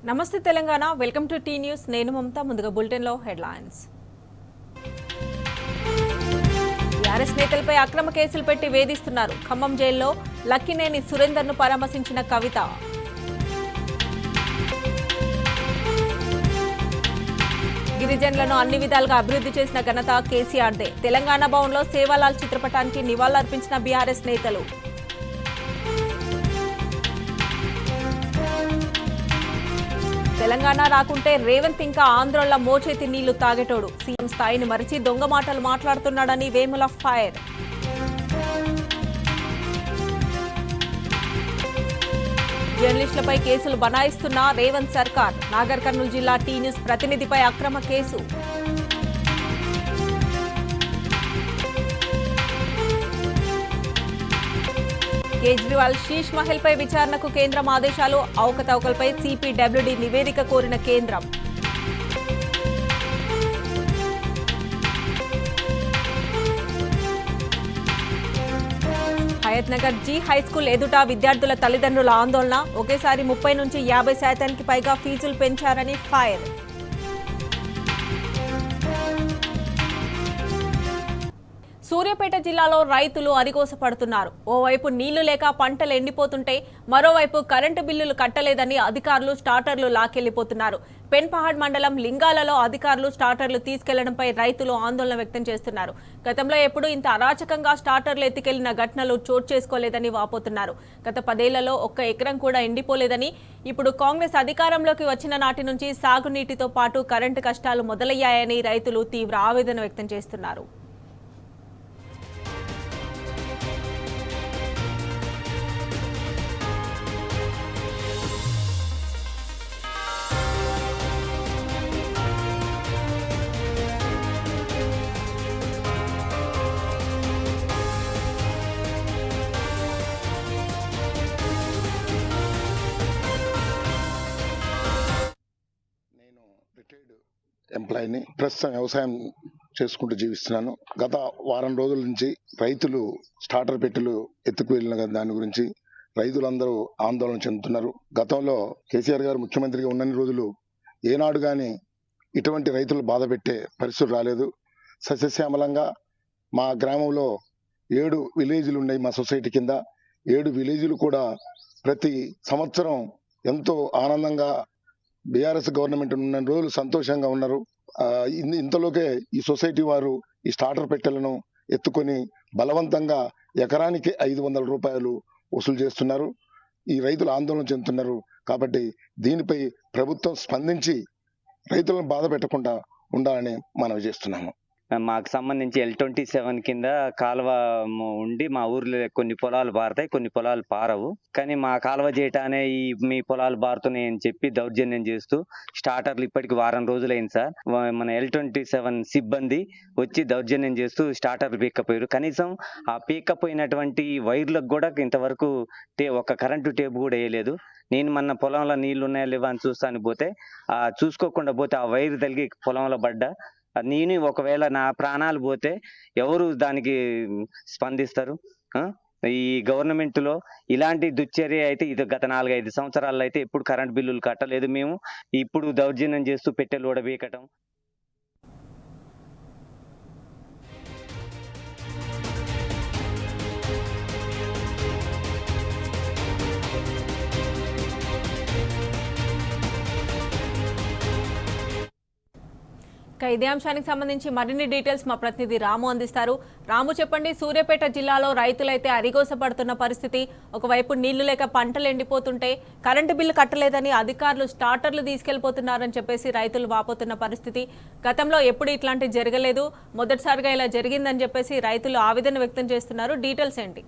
నమస్తే Telangana, welcome to T News. నేను మమత. ముందుగా బులెటిన్లో హెడ్లైన్స్. టీఆర్ఎస్ నేతలపై అక్రమ కేసులు పెట్టి వేధిస్తున్నారు. ఖమ్మం జైల్లో లక్కినేని సురేందర్ను పరామర్శించిన కవిత. గిరిజనులను అన్ని విధాలుగా అభివృద్ధి చేసిన ఘనత కేసీఆర్దే. తెలంగాణ భవన్లో సేవాలాల్ చిత్రపటానికి నివాళులర్పించిన బీఆర్ఎస్ నేతలు. తెలంగాణ రాకుంటే రేవంత్ ఇంకా ఆంధ్రలో మోచేతి నీళ్లు తాగేటోడు. సీఎం స్థాయిని మరిచి దొంగ మాటలు మాట్లాడుతున్నాడని వేముల ఫైర్. జర్నలిస్టులపై కేసులు బనాయిస్తున్న రేవంత్ సర్కార్. నాగర్ కర్నూలు జిల్లా టీ న్యూస్ ప్రతినిధిపై అక్రమ కేసు. కేజ్రీవాల్ శీష్ మహల్ పై విచారణకు కేంద్రం ఆదేశాలు. అవకతవకలపై సిపిడబ్ల్యూడి నివేదిక కోరిన కేంద్రం. హయత్ నగర్ జీ హైస్కూల్ ఎదుట విద్యార్థుల తల్లిదండ్రుల ఆందోళన. ఒకేసారి 30 నుంచి 50% పైగా ఫీజులు పెంచారని ఫైర్. సూర్యాపేట జిల్లాలో రైతులు అరిగోసపడుతున్నారు. ఓవైపు నీళ్లు లేక పంటలు ఎండిపోతుంటే మరోవైపు కరెంటు బిల్లులు కట్టలేదని అధికారులు స్టార్టర్లు లాకెళ్లిపోతున్నారు. పెన్పహాడ్ మండలం లింగాలలో అధికారులు స్టార్టర్లు తీసుకెళ్లడంపై రైతులు ఆందోళన వ్యక్తం చేస్తున్నారు. గతంలో ఎప్పుడూ ఇంత అరాచకంగా స్టార్టర్లు ఎత్తుకెళ్లిన ఘటనలు చోటు చేసుకోలేదని వాపోతున్నారు. గత 10 ఏళ్లలో ఒక్క ఎకరం కూడా ఎండిపోలేదని, ఇప్పుడు కాంగ్రెస్ అధికారంలోకి వచ్చిన నాటి నుంచి సాగునీటితో పాటు కరెంటు కష్టాలు మొదలయ్యాయని రైతులు తీవ్ర ఆవేదన వ్యక్తం చేస్తున్నారు. ఎంప్లాయీని ప్రస్తుతం వ్యవసాయం చేసుకుంటూ జీవిస్తున్నాను. గత వారం రోజుల నుంచి రైతులు స్టార్టర్ పెట్టెలు ఎత్తుకు వెళ్ళిన దాని గురించి రైతులందరూ ఆందోళన చెందుతున్నారు. గతంలో కేసీఆర్ గారు ముఖ్యమంత్రిగా ఉన్నన్ని రోజులు ఏనాడు కానీ ఇటువంటి రైతులు బాధ పెట్టే పరిస్థితులు రాలేదు. సస్యశ్యామలంగా మా గ్రామంలో 7 విలేజ్లు ఉన్నాయి. మా సొసైటీ కింద 7 విలేజ్లు కూడా ప్రతి సంవత్సరం ఎంతో ఆనందంగా బీఆర్ఎస్ గవర్నమెంట్ ఉన్న రోజులు సంతోషంగా ఉన్నారు. ఇంతలోకే ఈ సొసైటీ వారు ఈ స్టార్టర్ పెట్టెలను ఎత్తుకొని బలవంతంగా ఎకరానికి 500 రూపాయలు వసూలు చేస్తున్నారు. ఈ రైతులు ఆందోళన చెందుతున్నారు. కాబట్టి దీనిపై ప్రభుత్వం స్పందించి రైతులను బాధ పెట్టకుండా ఉండాలని మనవి చేస్తున్నాము. మాకు సంబంధించి L27 కింద కాలువ ఉండి మా ఊర్లో కొన్ని పొలాలు పారుతాయి, కొన్ని పొలాలు పారవు. కానీ మా కాలువ చేయటానే మీ పొలాలు పారుతున్నాయి అని చెప్పి దౌర్జన్యం చేస్తూ స్టార్టర్లు ఇప్పటికి వారం రోజులైంది సార్. మన L27 సిబ్బంది వచ్చి దౌర్జన్యం చేస్తూ స్టార్టర్లు పీక్కపోయారు. కనీసం ఆ పీక్కపోయినటువంటి వైర్లకు కూడా ఇంతవరకు ఒక కరెంటు టేపు కూడా వేయలేదు. నేను మొన్న పొలంలో నీళ్లు ఉన్నాయా లేవా అని చూస్తాను పోతే చూసుకోకుండా పోతే ఆ వైర్ తగిలి పొలంలో పడ్డా. నేను ఒకవేళ నా ప్రాణాలు పోతే ఎవరు దానికి స్పందిస్తారు? ఈ గవర్నమెంట్ లో ఇలాంటి దుశ్చర్య అయితే ఇది గత 4-5 సంవత్సరాల్లో అయితే ఎప్పుడు కరెంట్ బిల్లులు కట్టలేదు మేము. ఇప్పుడు దౌర్జన్యం చేస్తూ పెట్టెలు కూడా పీకటం. ఇదే అంశానికి సంబంధించి మరిన్ని డీటెయిల్స్ మా ప్రతినిధి రాము అందిస్తారు. రాము, చెప్పండి. సూర్యాపేట జిల్లాలో రైతులైతే అరిగోసపడుతున్న పరిస్థితి. ఒకవైపు నీళ్లు లేక పంటలు ఎండిపోతుంటే కరెంటు బిల్లు కట్టలేదని అధికారులు స్టార్టర్లు తీసుకెళ్లిపోతున్నారని చెప్పేసి రైతులు వాపోతున్న పరిస్థితి. గతంలో ఎప్పుడు ఇట్లాంటివి జరగలేదు, మొదటిసారిగా ఇలా జరిగిందని చెప్పేసి రైతులు ఆవేదన వ్యక్తం చేస్తున్నారు. డీటెయిల్స్ ఏంటి?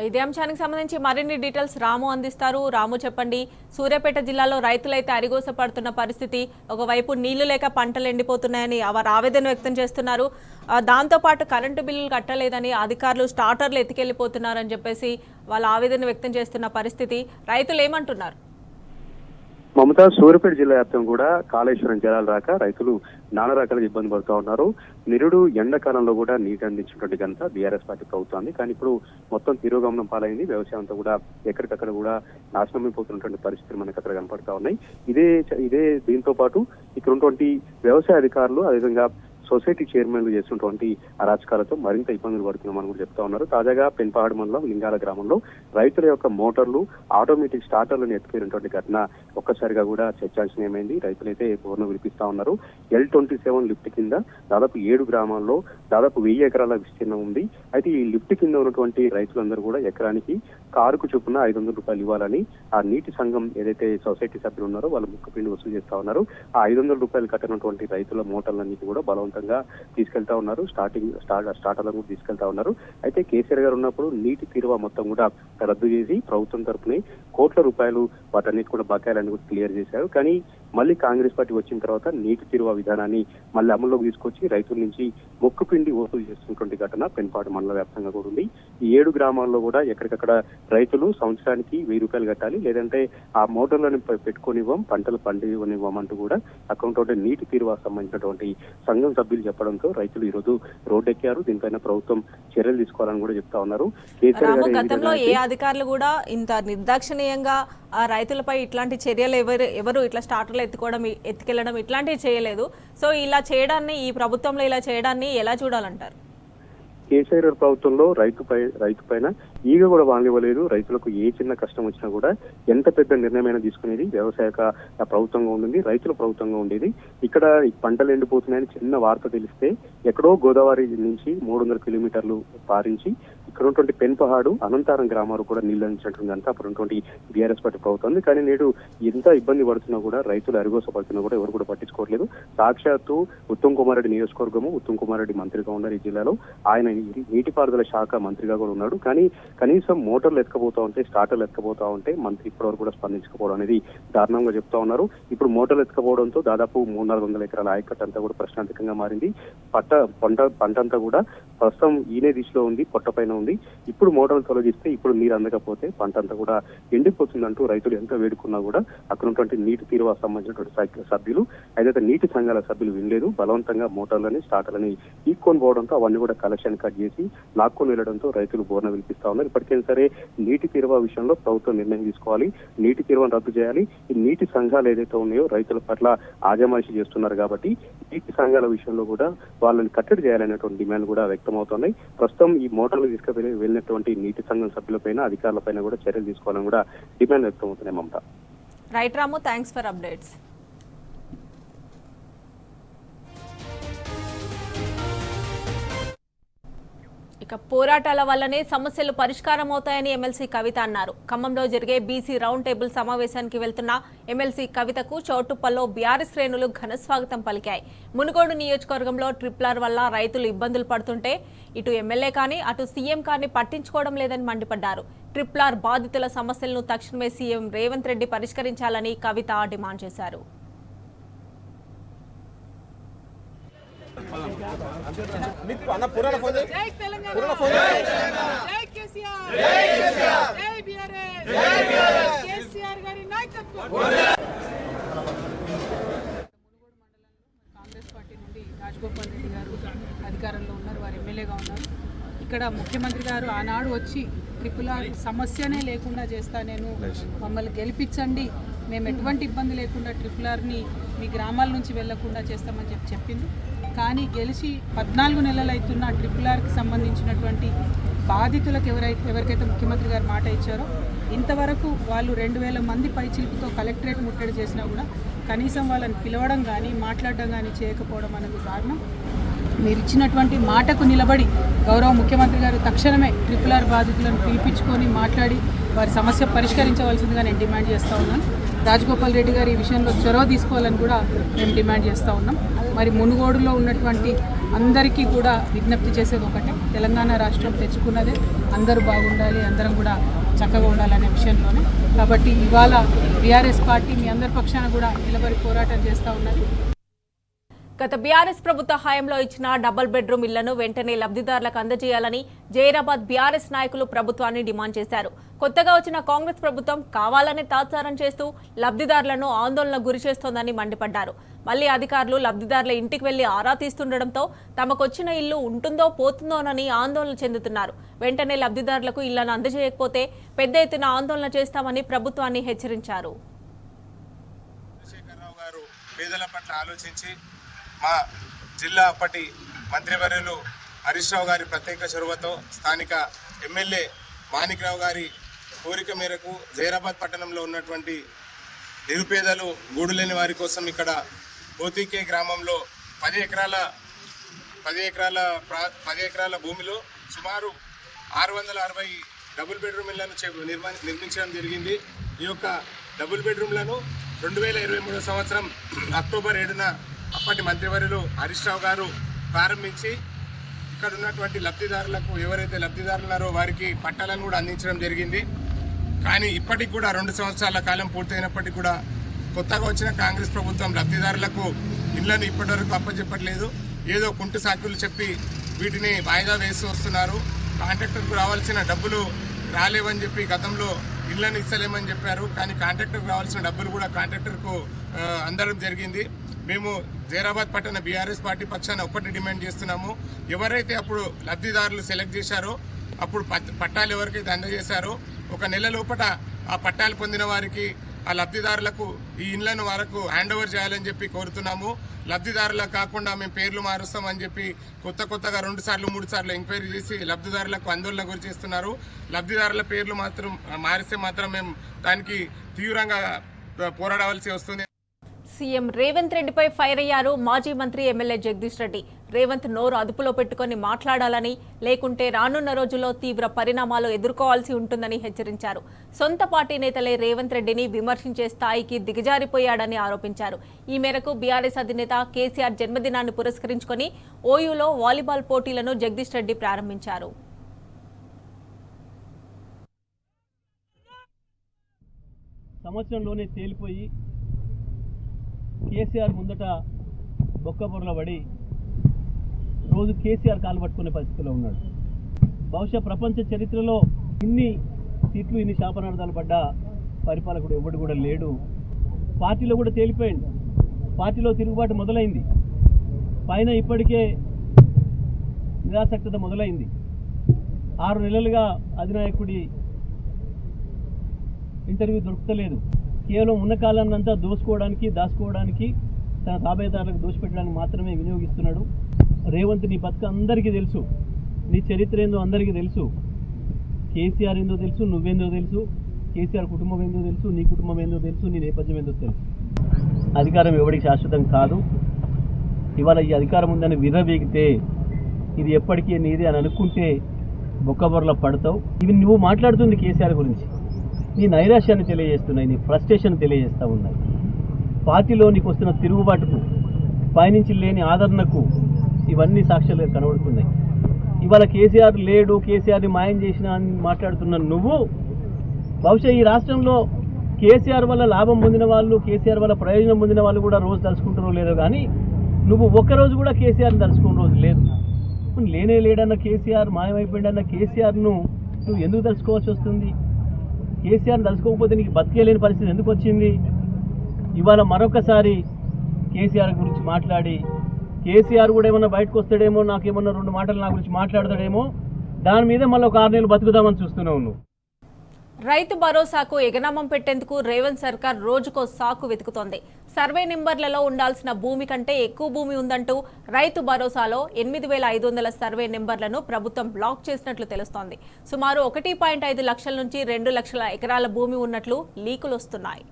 ఇదే అంశానికి సంబంధించి మరిన్ని డీటెయిల్స్ రాము అందిస్తారు. రాము చెప్పండి, సూర్యాపేట జిల్లాలో రైతులైతే అరిగోస పడుతున్న పరిస్థితి, ఒకవైపు నీళ్లు లేక పంటలు ఎండిపోతున్నాయని వారు ఆవేదన వ్యక్తం చేస్తున్నారు. దాంతోపాటు కరెంటు బిల్లులు కట్టలేదని అధికారులు స్టార్టర్లు ఎత్తుకెళ్లిపోతున్నారని చెప్పేసి వాళ్ళ ఆవేదన వ్యక్తం చేస్తున్న పరిస్థితి. రైతులు ఏమంటున్నారు? మమతా, సూర్యాపేట జిల్లా వ్యాప్తంగా కూడా కాళేశ్వరం జలాలు రాక రైతులు నానా రకాలుగా ఇబ్బంది పడుతూ ఉన్నారు. నిరుడు ఎండాకాలంలో కూడా నీటి అందించినటువంటి ఘనత బీఆర్ఎస్ పార్టీ ప్రభుత్వాన్ని. కానీ ఇప్పుడు మొత్తం తిరోగమనం పాలైంది. వ్యవసాయం అంతా కూడా ఎక్కడికక్కడ కూడా నాశనం అయిపోతున్నటువంటి పరిస్థితులు మనకు అక్కడ కనపడతా ఉన్నాయి. ఇదే దీంతో పాటు ఇక్కడ ఉన్నటువంటి వ్యవసాయ అధికారులు, అదేవిధంగా సొసైటీ చైర్మన్లు చేస్తున్నటువంటి అరాచకాలతో మరింత ఇబ్బందులు పడుతున్నామని కూడా చెప్తా ఉన్నారు. తాజాగా పెన్పహాడ్ మండలం లింగాల గ్రామంలో రైతుల యొక్క మోటార్లు ఆటోమేటిక్ స్టార్టర్లను ఎత్తుకుపోయినటువంటి ఘటన ఒక్కసారిగా కూడా చర్చాంశనీయమైంది. రైతులైతే బోర్ను వినిపిస్తా ఉన్నారు. L27 లిఫ్ట్ కింద దాదాపు 7 గ్రామాల్లో దాదాపు 1000 ఎకరాల విస్తీర్ణం ఉంది. అయితే ఈ లిఫ్ట్ కింద ఉన్నటువంటి రైతులందరూ కూడా ఎకరానికి కారుకు చొప్పున 500 రూపాయలు ఇవ్వాలని ఆ నీటి సంఘం ఏదైతే సొసైటీ సభ్యులు ఉన్నారో వాళ్ళు ముక్కుపిండి వసూలు చేస్తా ఉన్నారు. ఆ 500 రూపాయలు కట్టినటువంటి రైతుల మోటార్లన్నిటి కూడా బలవంతంగా తీసుకెళ్తా ఉన్నారు. స్టార్టర్లను కూడా తీసుకెళ్తా ఉన్నారు. అయితే కేసీఆర్ గారు ఉన్నప్పుడు నీటి తీరువ మొత్తం కూడా రద్దు చేసి ప్రభుత్వం తరఫున కోట్ల రూపాయలు వాటన్నిటి కూడా బకాయిలన్నీ కూడా క్లియర్ చేశారు. కానీ మళ్ళీ కాంగ్రెస్ పార్టీ వచ్చిన తర్వాత నీటి తీరువ విధానాన్ని మళ్ళీ అమల్లోకి తీసుకొచ్చి రైతుల నుంచి మొక్కుపిండి వసూలు చేస్తున్నటువంటి ఘటన పెన్పాడు మండల వ్యాప్తంగా కూడా ఉంది. ఈ 7 గ్రామాల్లో కూడా ఎక్కడికక్కడ రైతులు సంవత్సరానికి 1000 రూపాయలు కట్టాలి, లేదంటే ఆ మోటార్లను పెట్టుకొనివ్వం, పంటలు పండివ్వనివ్వమంటూ కూడా అక్కడ నీటి తీరువ సంబంధించినటువంటి సంఘం సభ్యులు చెప్పడంతో రైతులు ఈ రోజు రోడ్డెక్కారు. దీనిపైన ప్రభుత్వం చర్యలు తీసుకోవాలని కూడా చెప్తా ఉన్నారు. గతంలో ఏ అధికారులు కూడా ఇంత నిర్దాక్షిణీయంగా ఆ రైతులపై ఇట్లాంటి చర్యలు ఎవరు ఇట్లా స్టార్టర్లు ఎత్తుకెళ్లడం ఇట్లాంటివి చేయలేదు. సో ఇలా చేయడాన్ని, ఈ ప్రభుత్వంలో ఇలా చేయడాన్ని ఎలా చూడాలంటారు? కేసీఆర్ ప్రభుత్వంలో రైతు పైన ఈగ కూడా వానివ్వలేదు. రైతులకు ఏ చిన్న కష్టం వచ్చినా కూడా ఎంత పెద్ద నిర్ణయమైనా తీసుకునేది వ్యవసాయ ప్రభుత్వంగా ఉండేది, రైతుల ప్రభుత్వంగా ఉండేది. ఇక్కడ పంటలు ఎండిపోతున్నాయని చిన్న వార్త తెలిస్తే ఎక్కడో గోదావరి నుంచి 300 కిలోమీటర్లు పారించి ఇక్కడ ఉన్నటువంటి పెన్పహాడు, అనంతారం గ్రామాలు కూడా నీళ్లు అందించినట్టుంది అంతా అప్పుడు ఉన్నటువంటి బీఆర్ఎస్ పార్టీ ప్రభుత్వం. కానీ నేడు ఎంత ఇబ్బంది పడుతున్నా కూడా, రైతులు అరిగోస పడుతున్నా కూడా ఎవరు కూడా పట్టించుకోవట్లేదు. సాక్షాత్తు ఉత్తమ్ కుమార్ రెడ్డి నియోజకవర్గము, ఉత్తమ్ కుమార్ రెడ్డి మంత్రిగా ఉన్నారు ఈ జిల్లాలో, ఆయన నీటిపారుదల శాఖ మంత్రిగా కూడా ఉన్నాడు. కానీ కనీసం మోటార్లు ఎత్తుకపోతా ఉంటే, స్టార్టర్లు ఎత్తుకపోతా ఉంటే మంత్రి ఇప్పటివరకు కూడా స్పందించకపోవడం అనేది దారుణంగా చెప్తా ఉన్నారు. ఇప్పుడు మోటార్లు ఎత్తుకపోవడంతో దాదాపు 300-400 ఎకరాల ఆయకట్టు అంతా కూడా ప్రశ్నార్థకంగా మారింది. పంట అంతా కూడా ప్రస్తుతం ఈనే దిశలో ఉంది, పొట్ట పైన ఉంది. ఇప్పుడు మోటార్లు తొలగిస్తే ఇప్పుడు నీరు అందకపోతే పంట అంతా కూడా ఎండిపోతుందంటూ రైతులు ఎంత వేడుకున్నా కూడా అక్కడ ఉన్నటువంటి నీటి తీరువా సంబంధించినటువంటి సభ్యులు, అయితే నీటి సంఘాల సభ్యులు వినలేదు. బలవంతంగా మోటార్లని, స్టార్టర్లని ఈక్కొని పోవడంతో అవన్నీ కూడా కలెక్షన్ కట్ చేసి లాక్కొని వెళ్లడంతో రైతులు బోర్న వినిపిస్తా ఉన్నారు. ఇప్పటికైనా సరే నీటి తీరువా విషయంలో ప్రభుత్వం నిర్ణయం తీసుకోవాలి, నీటి తీరువను రద్దు చేయాలి. ఈ నీటి సంఘాలు ఏదైతే ఉన్నాయో రైతుల పట్ల ఆజమాయిషీ చేస్తున్నారు కాబట్టి నీటి సంఘాల విషయంలో కూడా వాళ్ళని కట్టడి చేయాలనేటువంటి డిమాండ్ కూడా వ్యక్తమవుతున్నాయి. ప్రస్తుతం ఈ మోటార్లు వెళ్ళినటువంటి నీటి సంఘం సభ్యులపైన, అధికారులపైన కూడా చర్యలు తీసుకోవాలని కూడా డిమాండ్ వ్యక్తమవుతున్నాయి. Mamata. Right Ramu, thanks for updates. ఇక పోరాటాల వల్లనే సమస్యలు పరిష్కారం అవుతాయని ఎమ్మెల్సీ కవిత అన్నారు. ఖమ్మంలో జరిగే బీసీ రౌండ్ టేబుల్ సమావేశానికి వెళ్తున్న ఎమ్మెల్సీ కవితకు చౌటుప్పల్లో బీఆర్ఎస్ శ్రేణులు ఘన స్వాగతం పలికాయి. మునుగోడు నియోజకవర్గంలో ట్రిప్లర్ వల్ల రైతులు ఇబ్బందులు పడుతుంటే ఇటు ఎమ్మెల్యే కానీ అటు సీఎం కానీ పట్టించుకోవడం లేదని మండిపడ్డారు. ట్రిప్లర్ బాధితుల సమస్యలను తక్షణమే సీఎం రేవంత్ రెడ్డి పరిష్కరించాలని కవిత డిమాండ్ చేశారు. కాంగ్రెస్ పార్టీ నుండి రాజగోపాల్ రెడ్డి గారు అధికారంలో ఉన్నారు, వారు ఎమ్మెల్యేగా ఉన్నారు. ఇక్కడ ముఖ్యమంత్రి గారు ఆనాడు వచ్చి ట్రిపుల్ సమస్యనే లేకుండా చేస్తా, నేను మమ్మల్ని గెలిపించండి, మేము ఎటువంటి ఇబ్బంది లేకుండా ట్రిపుల్ మీ గ్రామాల నుంచి వెళ్లకుండా చేస్తామని చెప్పింది. కానీ గెలిచి 14 నెలలు అవుతున్న ట్రిపుల్ సంబంధించినటువంటి బాధితులకు ఎవరికైతే ముఖ్యమంత్రి గారు మాట ఇచ్చారో ఇంతవరకు వాళ్ళు 2000 మంది పైచిలుపుతో కలెక్టరేట్ ముట్టడి చేసినా కూడా కనీసం వాళ్ళని పిలవడం కానీ మాట్లాడడం కానీ చేయకపోవడం అనేది కారణం. మీరు ఇచ్చినటువంటి మాటకు నిలబడి గౌరవ ముఖ్యమంత్రి గారు తక్షణమే ట్రిపుల్ బాధితులను పిలిపించుకొని మాట్లాడి వారి సమస్య పరిష్కరించవలసిందిగా నేను డిమాండ్ చేస్తూ ఉన్నాను. రాజగోపాల్ రెడ్డి గారు ఈ విషయంలో చొరవ తీసుకోవాలని కూడా మేము డిమాండ్ చేస్తూ ఉన్నాం. మరి మునుగోడులో ఉన్నటువంటి అందరికీ కూడా విజ్ఞప్తి చేసేది ఒకటే, తెలంగాణ రాష్ట్రం తెచ్చుకున్నదే అందరూ బాగుండాలి, అందరం కూడా చక్కగా ఉండాలనే విషయంలోనే. కాబట్టి ఇవాళ బీఆర్ఎస్ పార్టీ మీ అందరి పక్షాన కూడా నిలబడి పోరాటం చేస్తూ ఉన్నది. గత బీఆర్ఎస్ ప్రభుత్వ హయాంలో ఇచ్చిన డబుల్ బెడ్రూమ్ ఇళ్లను వెంటనే లబ్ధిదారులకు అందజేయాలని జైరాబాద్ బీఆర్ఎస్ నాయకులు ప్రభుత్వాన్ని డిమాండ్ చేశారు. కొత్తగా వచ్చిన కాంగ్రెస్ ప్రభుత్వం కావాలని తాత్సారం చేస్తూ లబ్ధిదారులను ఆందోళనకు గురిచేస్తోందని మండిపడ్డారు. మళ్లీ అధికారులు లబ్ధిదారుల ఇంటికి వెళ్లి ఆరా తీస్తుండటంతో తమకొచ్చిన ఇల్లు ఉంటుందో పోతుందోనని ఆందోళన చెందుతున్నారు. వెంటనే లబ్ధిదారులకు ఇళ్లను అందజేయకపోతే పెద్ద ఎత్తున ఆందోళన చేస్తామని ప్రభుత్వాన్ని హెచ్చరించారు. పేదల పట్ల ఆలోచించి మా జిల్లా అప్పటి మంత్రివర్యులు హరీష్ రావు గారి ప్రత్యేక చొరవతో స్థానిక ఎమ్మెల్యే మాణిక్రావు గారి కోరిక మేరకు జైరాబాద్ పట్టణంలో ఉన్నటువంటి నిరుపేదలు గూడు లేని వారి కోసం ఇక్కడ పోతికే గ్రామంలో 10 ఎకరాల భూమిలో సుమారు 660 డబుల్ బెడ్రూమ్ ఇళ్లను నిర్మించడం జరిగింది. ఈ యొక్క డబుల్ బెడ్రూమ్లను 2023 సంవత్సరం అక్టోబర్ 7న అప్పటి మంత్రివర్యులు హరీష్ రావు గారు ప్రారంభించి ఇక్కడ ఉన్నటువంటి లబ్ధిదారులకు ఎవరైతే లబ్ధిదారులు ఉన్నారో వారికి పట్టాలను కూడా అందించడం జరిగింది. కానీ ఇప్పటికి కూడా 2 సంవత్సరాల కాలం పూర్తయినప్పటికీ కూడా కొత్తగా వచ్చిన కాంగ్రెస్ ప్రభుత్వం లబ్ధిదారులకు ఇళ్లను ఇప్పటివరకు అప్పచెప్పట్లేదు. ఏదో కుంటు సాకులు చెప్పి వీటిని వాయిదా వేసి వస్తున్నారు. కాంట్రాక్టర్కు రావాల్సిన డబ్బులు రాలేవని చెప్పి గతంలో ఇళ్లను ఇస్తలేమని చెప్పారు. కానీ కాంట్రాక్టర్కు రావాల్సిన డబ్బులు కూడా కాంట్రాక్టర్కు అందడం జరిగింది. మేము జైరాబాద్ పట్టణ బీఆర్ఎస్ పార్టీ పక్షాన ఒక్కటి డిమాండ్ చేస్తున్నాము. ఎవరైతే అప్పుడు లబ్ధిదారులు సెలెక్ట్ చేశారో అప్పుడు పట్టాలు ఎవరికైతే అందజేశారో 1 నెల లోపల ఆ పట్టాలు పొందిన వారికి ఆ లబ్ధిదారులకు ఈ ఇళ్లను వరకు హ్యాండ్ ఓవర్ చేయాలని చెప్పి కోరుతున్నాము. లబ్ధిదారులకు కాకుండా మేము పేర్లు మారుస్తామని చెప్పి కొత్తగా 2 సార్లు 3 సార్లు ఎంక్వైరీ చేసి లబ్ధిదారులకు ఆందోళన గురి చేస్తున్నారు. లబ్ధిదారుల పేర్లు మాత్రం మారిస్తే మాత్రం మేము దానికి తీవ్రంగా పోరాడవలసి వస్తుంది. సీఎం రేవంత్ రెడ్డిపై ఫైర్ అయ్యారు మాజీ మంత్రి ఎమ్మెల్యే జగదీష్ రెడ్డి. రేవంత్ నోరు అదుపులో పెట్టుకుని మాట్లాడాలని, లేకుంటే రానున్న రోజుల్లో తీవ్ర పరిణామాలు ఎదుర్కోవాల్సి ఉంటుందని హెచ్చరించారు. సొంత పార్టీ నేతలే రేవంత్ రెడ్డిని విమర్శించే స్థాయికి దిగజారిపోయాడని ఆరోపించారు. ఈ మేరకు బీఆర్ఎస్ అధినేత కేసీఆర్ జన్మదినాన్ని పురస్కరించుకుని ఓయూలో వాలీబాల్ పోటీలను జగదీష్ రెడ్డి ప్రారంభించారు. సంవత్సరంలోనే తేలిపోయి కేసీఆర్ ముందట బొక్కబొరల పడి రోజు కేసీఆర్ కాలు పట్టుకునే పరిస్థితిలో ఉన్నాడు. బహుశా ప్రపంచ చరిత్రలో ఇన్ని సీట్లు ఇన్ని శాపనార్థాలు పడ్డ పరిపాలకుడు ఎవడు కూడా లేడు. పార్టీలో కూడా తేలిపోయింది. పార్టీలో తిరుగుబాటు మొదలైంది. పైన ఇప్పటికే నిరాసక్తత మొదలైంది. 6 నెలలుగా అధినాయకుడి ఇంటర్వ్యూ దొరుకుతలేదు. కేవలం ఉన్న కాలాన్నంతా దాచుకోవడానికి తన తాబేదారులకు దోషపెట్టడానికి మాత్రమే వినియోగిస్తున్నాడు. రేవంత్ నీ బతుకు అందరికీ తెలుసు, నీ చరిత్ర ఏందో అందరికీ తెలుసు. కేసీఆర్ ఏందో తెలుసు, నువ్వేందో తెలుసు, కేసీఆర్ కుటుంబం ఏందో తెలుసు, నీ కుటుంబం ఏందో తెలుసు, నీ నేపథ్యం ఏందో తెలుసు. అధికారం ఎవరికి శాశ్వతం కాదు. ఇవాళ ఈ అధికారం ఉందని విర్రవీగితే ఇది ఎప్పటికీ నీదే అని అనుకుంటే బొక్కబొరలో పడతావు. ఇవి నువ్వు మాట్లాడుతుంది కేసీఆర్ గురించి. నీ నైరాశ్యాన్ని తెలియజేస్తున్నాయి, నీ ఫ్రస్ట్రేషన్ తెలియజేస్తూ ఉన్నాయి. పార్టీలో నీకు వస్తున్న తిరుగుబాటుకు, పైనుంచి లేని ఆదరణకు ఇవన్నీ సాక్ష్యాలుగా కనబడుతున్నాయి. ఇవాళ కేసీఆర్ లేడు, కేసీఆర్ని మాయం చేసిన అని మాట్లాడుతున్న నువ్వు బహుశా ఈ రాష్ట్రంలో కేసీఆర్ వల్ల లాభం పొందిన వాళ్ళు, కేసీఆర్ వల్ల ప్రయోజనం పొందిన వాళ్ళు కూడా రోజు తలుచుకుంటారో లేదో కానీ నువ్వు ఒక్కరోజు కూడా కేసీఆర్ని తలుచుకున్న రోజు లేదు. లేనే లేడన్న కేసీఆర్, మాయమైపోయాడన్న కేసీఆర్ను నువ్వు ఎందుకు తలుచుకోవాల్సి వస్తుంది? కేసీఆర్ని తలుచుకోకపోతే నీకు బతికేలేని పరిస్థితి ఎందుకు వచ్చింది? ఇవాళ మరొకసారి కేసీఆర్ గురించి మాట్లాడి కేసీఆర్ కూడా ఏమన్నా బయటకు వస్తాడేమో, నాకేమన్నా 2 మాటలు నా గురించి మాట్లాడతాడేమో, దాని మీద మళ్ళీ 6 నెలలు బతుకుదామని చూస్తున్నావు నువ్వు. రైతు భరోసాకు ఎగనామం పెట్టేందుకు రేవంత్ సర్కార్ రోజుకో సాకు వెతుకుతోంది. సర్వే నెంబర్లలో ఉండాల్సిన భూమి కంటే ఎక్కువ భూమి ఉందంటూ రైతు భరోసాలో 8,500 సర్వే నెంబర్లను ప్రభుత్వం బ్లాక్ చేసినట్లు తెలుస్తోంది. సుమారు 1.5 లక్షల నుంచి 2 లక్షల ఎకరాల భూమి ఉన్నట్లు లీకులు వస్తున్నాయి.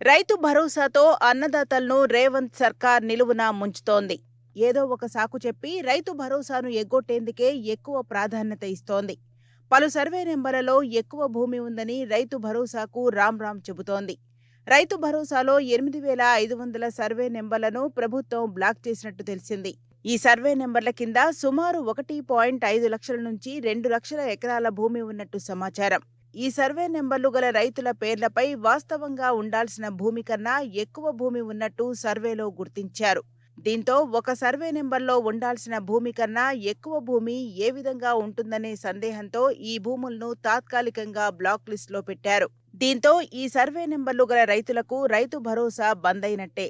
రైతు భరోసాతో అన్నదాతలను రేవంత్ సర్కార్ నిలువున ముంచుతోంది. ఏదో ఒక సాకు చెప్పి రైతు భరోసాను ఎగ్గొట్టేందుకే ఎక్కువ ప్రాధాన్యత ఇస్తోంది. పలు సర్వే నెంబర్లలో ఎక్కువ భూమి ఉందని రైతు భరోసాకు రామ్ చెబుతోంది. రైతు భరోసాలో 8,500 సర్వే నెంబర్లను ప్రభుత్వం బ్లాక్ చేసినట్టు తెలిసింది. ఈ సర్వే నెంబర్ల కింద సుమారు 1.5 లక్షల నుంచి 2 లక్షల ఎకరాల భూమి ఉన్నట్టు సమాచారం. ఈ సర్వే నెంబర్లు గల రైతుల పేర్లపై వాస్తవంగా ఉండాల్సిన భూమి కన్నా ఎక్కువ భూమి ఉన్నట్టు సర్వేలో గుర్తించారు. దీంతో ఒక సర్వే నెంబర్లో ఉండాల్సిన భూమి కన్నా ఎక్కువ భూమి ఏ విధంగా ఉంటుందనే సందేహంతో ఈ భూములను తాత్కాలికంగా బ్లాక్ లిస్టులో పెట్టారు. దీంతో ఈ సర్వే నెంబర్లు గల రైతులకు రైతు భరోసా బంద్ అయినట్టే.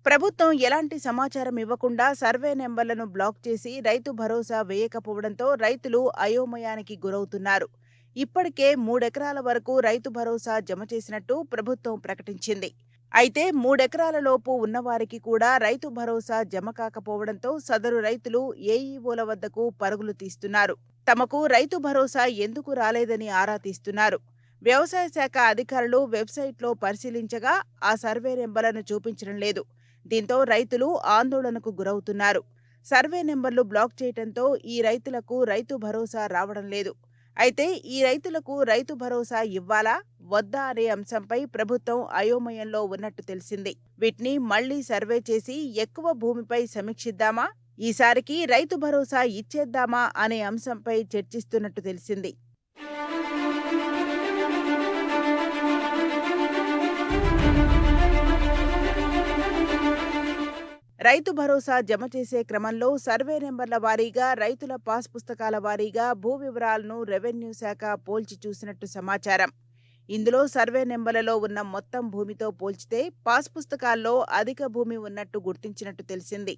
ప్రభుత్వం ఎలాంటి సమాచారం ఇవ్వకుండా సర్వే నెంబర్లను బ్లాక్ చేసి రైతు భరోసా వేయకపోవడంతో రైతులు అయోమయానికి గురవుతున్నారు. ఇప్పటికే 3 ఎకరాల వరకు రైతు భరోసా జమ చేసినట్టు ప్రభుత్వం ప్రకటించింది. అయితే 3 ఎకరాల లోపు ఉన్నవారికి కూడా రైతు భరోసా జమ కాకపోవడంతో సదరు రైతులు ఏఈఓల వద్దకు పరుగులు తీస్తున్నారు. తమకు రైతు భరోసా ఎందుకు రాలేదని ఆరా తీస్తున్నారు. వ్యవసాయ శాఖ అధికారులు వెబ్సైట్లో పరిశీలించగా ఆ సర్వే నెంబర్లను చూపించడం లేదు. దీంతో రైతులు ఆందోళనకు గురవుతున్నారు. సర్వే నెంబర్లు బ్లాక్ చేయడంతో ఈ రైతులకు రైతు భరోసా రావడం లేదు. అయితే ఈ రైతులకు రైతు భరోసా ఇవ్వాలా వద్దా అనే అంశంపై ప్రభుత్వం అయోమయంలో ఉన్నట్టు తెలిసింది. వీటిని మళ్లీ సర్వే చేసి ఎక్కువ భూమిపై సమీక్షిద్దామా, ఈసారికి రైతు భరోసా ఇచ్చేద్దామా అనే అంశంపై చర్చిస్తున్నట్టు తెలిసింది. రైతు భరోసా జమ చేసే క్రమంలో సర్వే నెంబర్ల వారీగా రైతుల పాస్ పుస్తకాల వారీగా భూ వివరాలను రెవెన్యూ శాఖ పోల్చి చూసినట్టు సమాచారం. ఇందులో సర్వే నెంబర్లలో ఉన్న మొత్తం భూమితో పోల్చితే పాస్ పుస్తకాల్లో అధిక భూమి ఉన్నట్టు గుర్తించినట్టు తెలిసింది.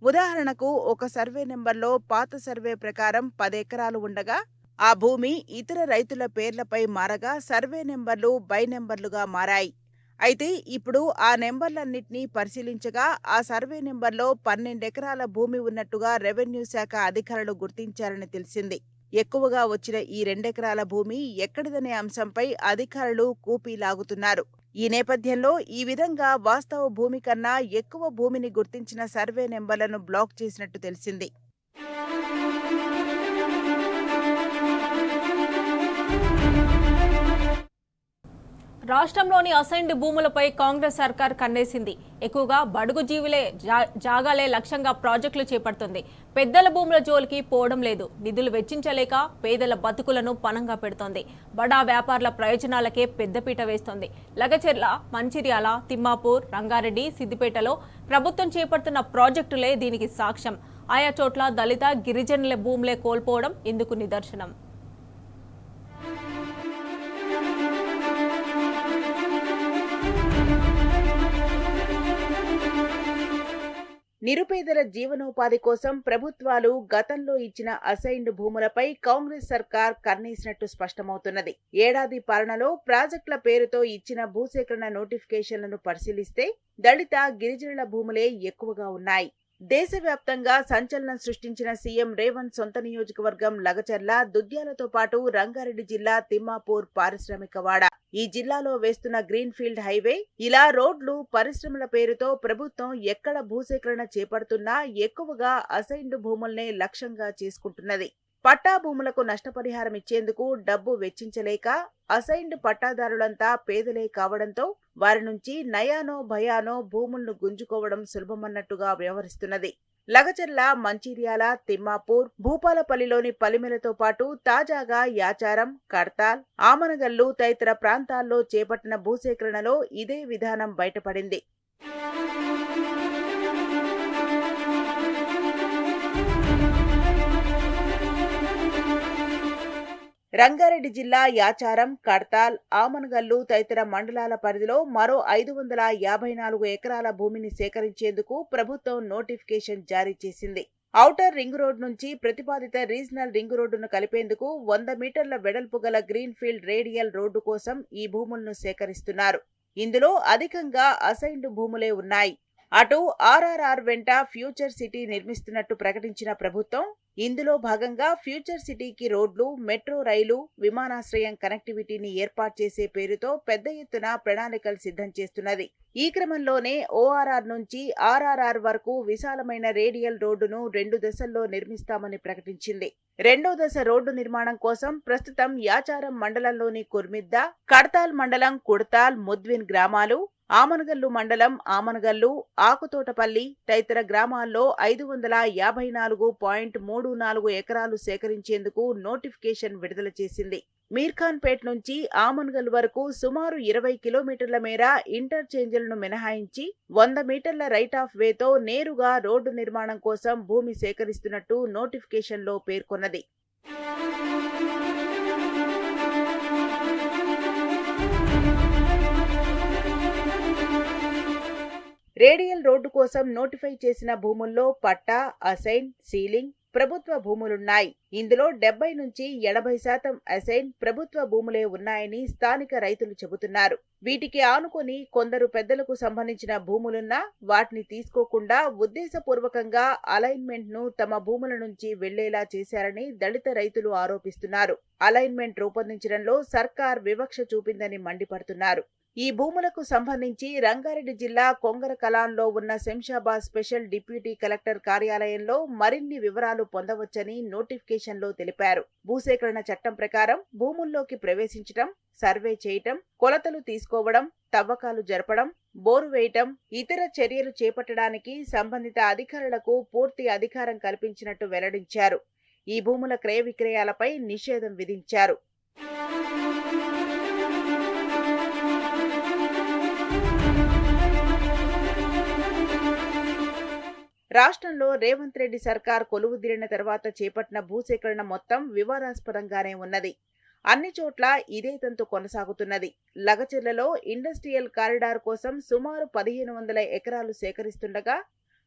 ఉదాహరణకు ఒక సర్వే నెంబర్లో పాత సర్వే ప్రకారం 10 ఎకరాలు ఉండగా ఆ భూమి ఇతర రైతుల పేర్లపై మారగా సర్వే నెంబర్లు బై నెంబర్లుగా మారాయి. అయితే ఇప్పుడు ఆ నెంబర్లన్నింటినీ పరిశీలించగా ఆ సర్వే నెంబర్లో 12 ఎకరాల భూమి ఉన్నట్టుగా రెవెన్యూ శాఖ అధికారులు గుర్తించారని తెలిసింది. ఎక్కువగా వచ్చిన ఈ 2 ఎకరాల భూమి ఎక్కడిదనే అంశంపై అధికారులు కూపీ లాగుతున్నారు. ఈ నేపథ్యంలో ఈ విధంగా వాస్తవ భూమి కన్నా ఎక్కువ భూమిని గుర్తించిన సర్వే నెంబర్లను బ్లాక్ చేసినట్టు తెలిసింది. రాష్ట్రంలోని అసైన్డ్ భూములపై కాంగ్రెస్ సర్కార్ కన్నేసింది. ఎక్కువగా బడుగు జీవులే జాగాలే లక్ష్యంగా ప్రాజెక్టులు చేపడుతుంది. పెద్దల భూముల జోలికి పోవడం లేదు. నిధులు వెచ్చించలేక పేదల బతుకులను పణంగా పెడుతోంది. బడా వ్యాపారుల ప్రయోజనాలకే పెద్దపీట వేస్తోంది. లగచెర్ల, మంచిర్యాల, తిమ్మాపూర్, రంగారెడ్డి, సిద్దిపేటలో ప్రభుత్వం చేపడుతున్న ప్రాజెక్టులే దీనికి సాక్ష్యం. ఆయా చోట్ల దళిత, గిరిజనుల భూములే కోల్పోవడం ఇందుకు నిదర్శనం. నిరుపేదల జీవనోపాధి కోసం ప్రభుత్వాలు గతంలో ఇచ్చిన అసైన్డ్ భూములపై కాంగ్రెస్ సర్కార్ కన్నేసినట్టు స్పష్టమవుతున్నది. ఏడాది పాలనలో ప్రాజెక్టుల పేరుతో ఇచ్చిన భూసేకరణ నోటిఫికేషన్లను పరిశీలిస్తే దళిత, గిరిజనుల భూములే ఎక్కువగా ఉన్నాయి. దేశవ్యాప్తంగా సంచలనం సృష్టించిన సీఎం రేవంత్ సొంత నియోజకవర్గం లగచర్ల, దుద్యాలతో పాటు రంగారెడ్డి జిల్లా తిమ్మాపూర్ పారిశ్రామికవాడ. ఈ జిల్లాలో వేస్తున్న గ్రీన్ ఫీల్డ్ హైవే, ఇలా రోడ్లు, పరిశ్రమల పేరుతో ప్రభుత్వం ఎక్కడ భూసేకరణ చేపడుతున్నా ఎక్కువగా అసైన్డ్ భూముల్నే లక్ష్యంగా చేసుకుంటున్నది. పట్టా భూములకు నష్టపరిహారం ఇచ్చేందుకు డబ్బు వెచ్చించలేక అసైన్డ్ పట్టాదారులంతా పేదలే కావడంతో వారి నుంచి నయానో భయానో భూములను గుంజుకోవడం సులభమన్నట్టుగా వ్యవహరిస్తున్నది. లగచర్ల, మంచిర్యాల, తిమ్మాపూర్, భూపాలపల్లిలోని పలిమెలతో పాటు తాజాగా యాచారం, కడ్తాల్, ఆమనగల్లు తదితర ప్రాంతాల్లో చేపట్టిన భూసేకరణలో ఇదే విధానం బయటపడింది. రంగారెడ్డి జిల్లా యాచారం, కడ్తాల్, ఆమనగల్లు తదితర మండలాల పరిధిలో మరో 554 ఎకరాల భూమిని సేకరించేందుకు ప్రభుత్వం నోటిఫికేషన్ జారీ చేసింది. ఔటర్ రింగ్ రోడ్ నుంచి ప్రతిపాదిత రీజనల్ రింగ్ రోడ్డును కలిపేందుకు 100 మీటర్ల వెడల్పు గల గ్రీన్ ఫీల్డ్ రేడియల్ రోడ్డు కోసం ఈ భూములను సేకరిస్తున్నారు. ఇందులో అధికంగా అసైన్డ్ భూములే ఉన్నాయి. అటు ఆర్ఆర్ఆర్ వెంట ఫ్యూచర్ సిటీ నిర్మిస్తున్నట్టు ప్రకటించిన ప్రభుత్వం ఇందులో భాగంగా ఫ్యూచర్ సిటీకి రోడ్లు, మెట్రో రైలు, విమానాశ్రయం కనెక్టివిటీని ఏర్పాటు చేసే పేరుతో పెద్ద ఎత్తున ప్రణాళికలు సిద్ధం చేస్తున్నది. ఈ క్రమంలోనే ఓఆర్ఆర్ నుంచి ఆర్ఆర్ఆర్ వరకు విశాలమైన రేడియల్ రోడ్డును 2 దశల్లో నిర్మిస్తామని ప్రకటించింది. రెండో దశ రోడ్డు నిర్మాణం కోసం ప్రస్తుతం యాచారం మండలంలోని కుర్మిద్ద, కడతాల్ మండలం కుడతాల్, ముద్విన్ గ్రామాలు, ఆమనగల్లు మండలం ఆమనగల్లు, ఆకుతోటపల్లి తదితర గ్రామాల్లో 554.34 ఎకరాలు సేకరించేందుకు నోటిఫికేషన్ విడుదల చేసింది. మీర్ఖాన్పేట్ నుంచి ఆమనగల్ వరకు సుమారు 20 కిలోమీటర్ల మేర ఇంటర్చేంజ్లను మినహాయించి 100 మీటర్ల రైట్ ఆఫ్ వేతో నేరుగా రోడ్డు నిర్మాణం కోసం భూమి సేకరిస్తున్నట్టు నోటిఫికేషన్లో పేర్కొన్నది. రేడియల్ రోడ్డు కోసం నోటిఫై చేసిన భూముల్లో పట్టా, అసైన్, సీలింగ్ ప్రభుత్వ భూములున్నాయి. ఇందులో 70 నుంచి 80% అసైన్ ప్రభుత్వ భూములే ఉన్నాయని స్థానిక రైతులు చెబుతున్నారు. వీటికి ఆనుకొని కొందరు పెద్దలకు సంబంధించిన భూములున్నా వాటిని తీసుకోకుండా ఉద్దేశపూర్వకంగా అలైన్మెంట్ ను తమ భూముల నుంచి వెళ్లేలా చేశారని దళిత రైతులు ఆరోపిస్తున్నారు. అలైన్మెంట్ రూపొందించడంలో సర్కార్ వివక్ష చూపిందని మండిపడుతున్నారు. ఈ భూములకు సంబంధించి రంగారెడ్డి జిల్లా కొంగర కలాన్లో ఉన్న శంషాబాద్ స్పెషల్ డిప్యూటీ కలెక్టర్ కార్యాలయంలో మరిన్ని వివరాలు పొందవచ్చని నోటిఫికేషన్లో తెలిపారు. భూసేకరణ చట్టం ప్రకారం భూముల్లోకి ప్రవేశించడం, సర్వే చేయటం, కొలతలు తీసుకోవడం, తవ్వకాలు జరపడం, బోరు వేయటం, ఇతర చర్యలు చేపట్టడానికి సంబంధిత అధికారులకు పూర్తి అధికారం కల్పించినట్టు వెల్లడించారు. ఈ భూముల క్రయ విక్రయాలపై నిషేధం విధించారు. రాష్ట్రంలో రేవంత్ రెడ్డి సర్కార్ కొలువుదీరిన తర్వాత చేపట్టిన భూసేకరణ మొత్తం వివాదాస్పదంగానే ఉన్నది. అన్ని చోట్ల ఇదే తంతు కొనసాగుతున్నది. లగచెర్లలో ఇండస్ట్రియల్ కారిడార్ కోసం సుమారు 1500 ఎకరాలు సేకరిస్తుండగా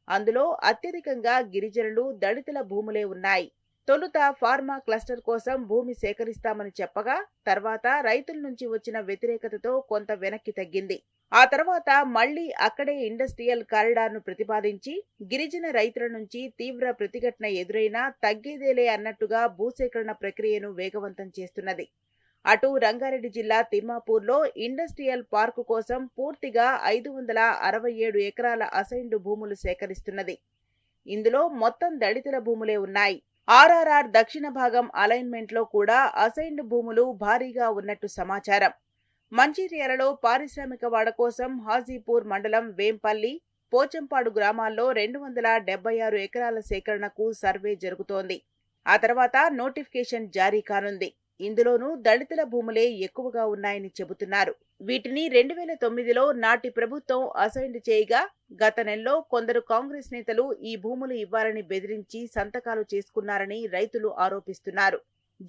అందులో అత్యధికంగా గిరిజనులు, దళితుల భూములే ఉన్నాయి. తొలుత ఫార్మా క్లస్టర్ కోసం భూమి సేకరిస్తామని చెప్పగా తర్వాత రైతుల నుంచి వచ్చిన వ్యతిరేకతతో కొంత వెనక్కి తగ్గింది. ఆ తర్వాత మళ్లీ అక్కడే ఇండస్ట్రియల్ కారిడార్ను ప్రతిపాదించి గిరిజన రైతుల నుంచి తీవ్ర ప్రతిఘటన ఎదురైనా తగ్గేదేలే అన్నట్టుగా భూసేకరణ ప్రక్రియను వేగవంతం చేస్తున్నది. అటు రంగారెడ్డి జిల్లా తిమ్మాపూర్లో ఇండస్ట్రియల్ పార్కు కోసం పూర్తిగా 567 ఎకరాల అసైన్డ్ భూములు సేకరిస్తున్నది. ఇందులో మొత్తం దళితుల భూములే ఉన్నాయి. ఆర్ఆర్ఆర్ దక్షిణ భాగం అలైన్మెంట్ లో కూడా అసైన్డ్ భూములు భారీగా ఉన్నట్టు సమాచారం. మంచిర్యాలలో పారిశ్రామిక వాడ కోసం హాజీపూర్ మండలం వేంపల్లి, పోచంపాడు గ్రామాల్లో 276 ఎకరాల సేకరణకు సర్వే జరుగుతోంది. ఆ తర్వాత నోటిఫికేషన్ జారీ కానుంది. ఇందులోనూ దళితుల భూములే ఎక్కువగా ఉన్నాయని చెబుతున్నారు. వీటిని 2009లో నాటి ప్రభుత్వం అసైన్డ్ చేయగా గత నెలలో కొందరు కాంగ్రెస్ నేతలు ఈ భూములు ఇవ్వాలని బెదిరించి సంతకాలు చేసుకున్నారని రైతులు ఆరోపిస్తున్నారు.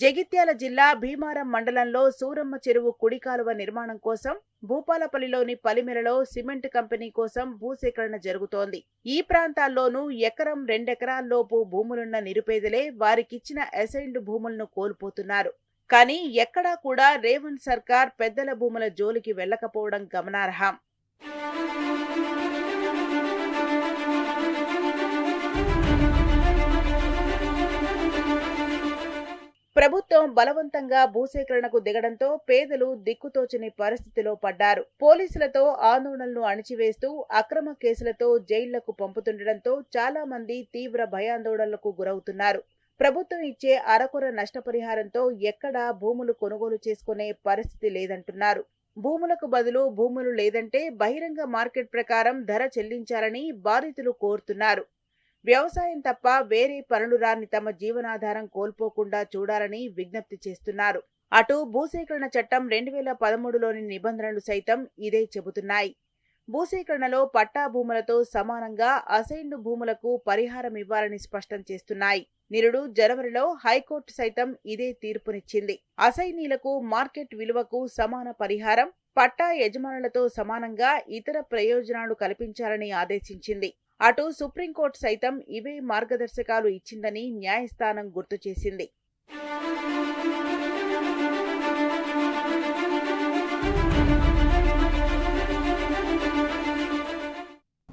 జగిత్యాల జిల్లా భీమారం మండలంలో సూరమ్మ చెరువు కుడి కాలువ నిర్మాణం కోసం భూపాలపల్లిలోని పలిమెరలో సిమెంట్ కంపెనీ కోసం భూసేకరణ జరుగుతోంది. ఈ ప్రాంతాల్లోనూ 1-2 ఎకరాల్లోపు భూములున్న నిరుపేదలే వారికిచ్చిన అసైన్డ్ భూములను కోల్పోతున్నారు. కానీ ఎక్కడా కూడా రేవంత్ సర్కార్ పెద్దల భూముల జోలికి వెళ్లకపోవడం గమనార్హం. ప్రభుత్వం బలవంతంగా భూసేకరణకు దిగడంతో పేదలు దిక్కుతోచని పరిస్థితిలో పడ్డారు. పోలీసులతో ఆందోళనలు అణిచివేస్తూ అక్రమ కేసులతో జైళ్లకు పంపుతుండటంతో చాలా మంది తీవ్ర భయాందోళనలకు గురవుతున్నారు. ప్రభుత్వం ఇచ్చే అరకొర నష్టపరిహారంతో ఎక్కడా భూములు కొనుగోలు చేసుకునే పరిస్థితి లేదంటున్నారు. భూములకు బదులు భూములు లేదంటే బహిరంగ మార్కెట్ ప్రకారం ధర చెల్లించాలని బాధితులు కోరుతున్నారు. వ్యవసాయం తప్ప వేరే పనులు రాని తమ జీవనాధారం కోల్పోకుండా చూడాలని విజ్ఞప్తి చేస్తున్నారు. అటు భూసేకరణ చట్టం 2013లోని నిబంధనలు సైతం ఇదే చెబుతున్నాయి. భూసేకరణలో పట్టా భూములతో సమానంగా అసైన్డ్ భూములకు పరిహారం ఇవ్వాలని స్పష్టం చేస్తున్నాయి. నిరుడు జనవరిలో హైకోర్టు సైతం ఇదే తీర్పునిచ్చింది. అసైనీలకు మార్కెట్ విలువకు సమాన పరిహారం, పట్టా యజమానులతో సమానంగా ఇతర ప్రయోజనాలు కల్పించాలని ఆదేశించింది. అటు సుప్రీంకోర్టు సైతం ఇవే మార్గదర్శకాలు ఇచ్చిందని న్యాయస్థానం గుర్తు చేసింది.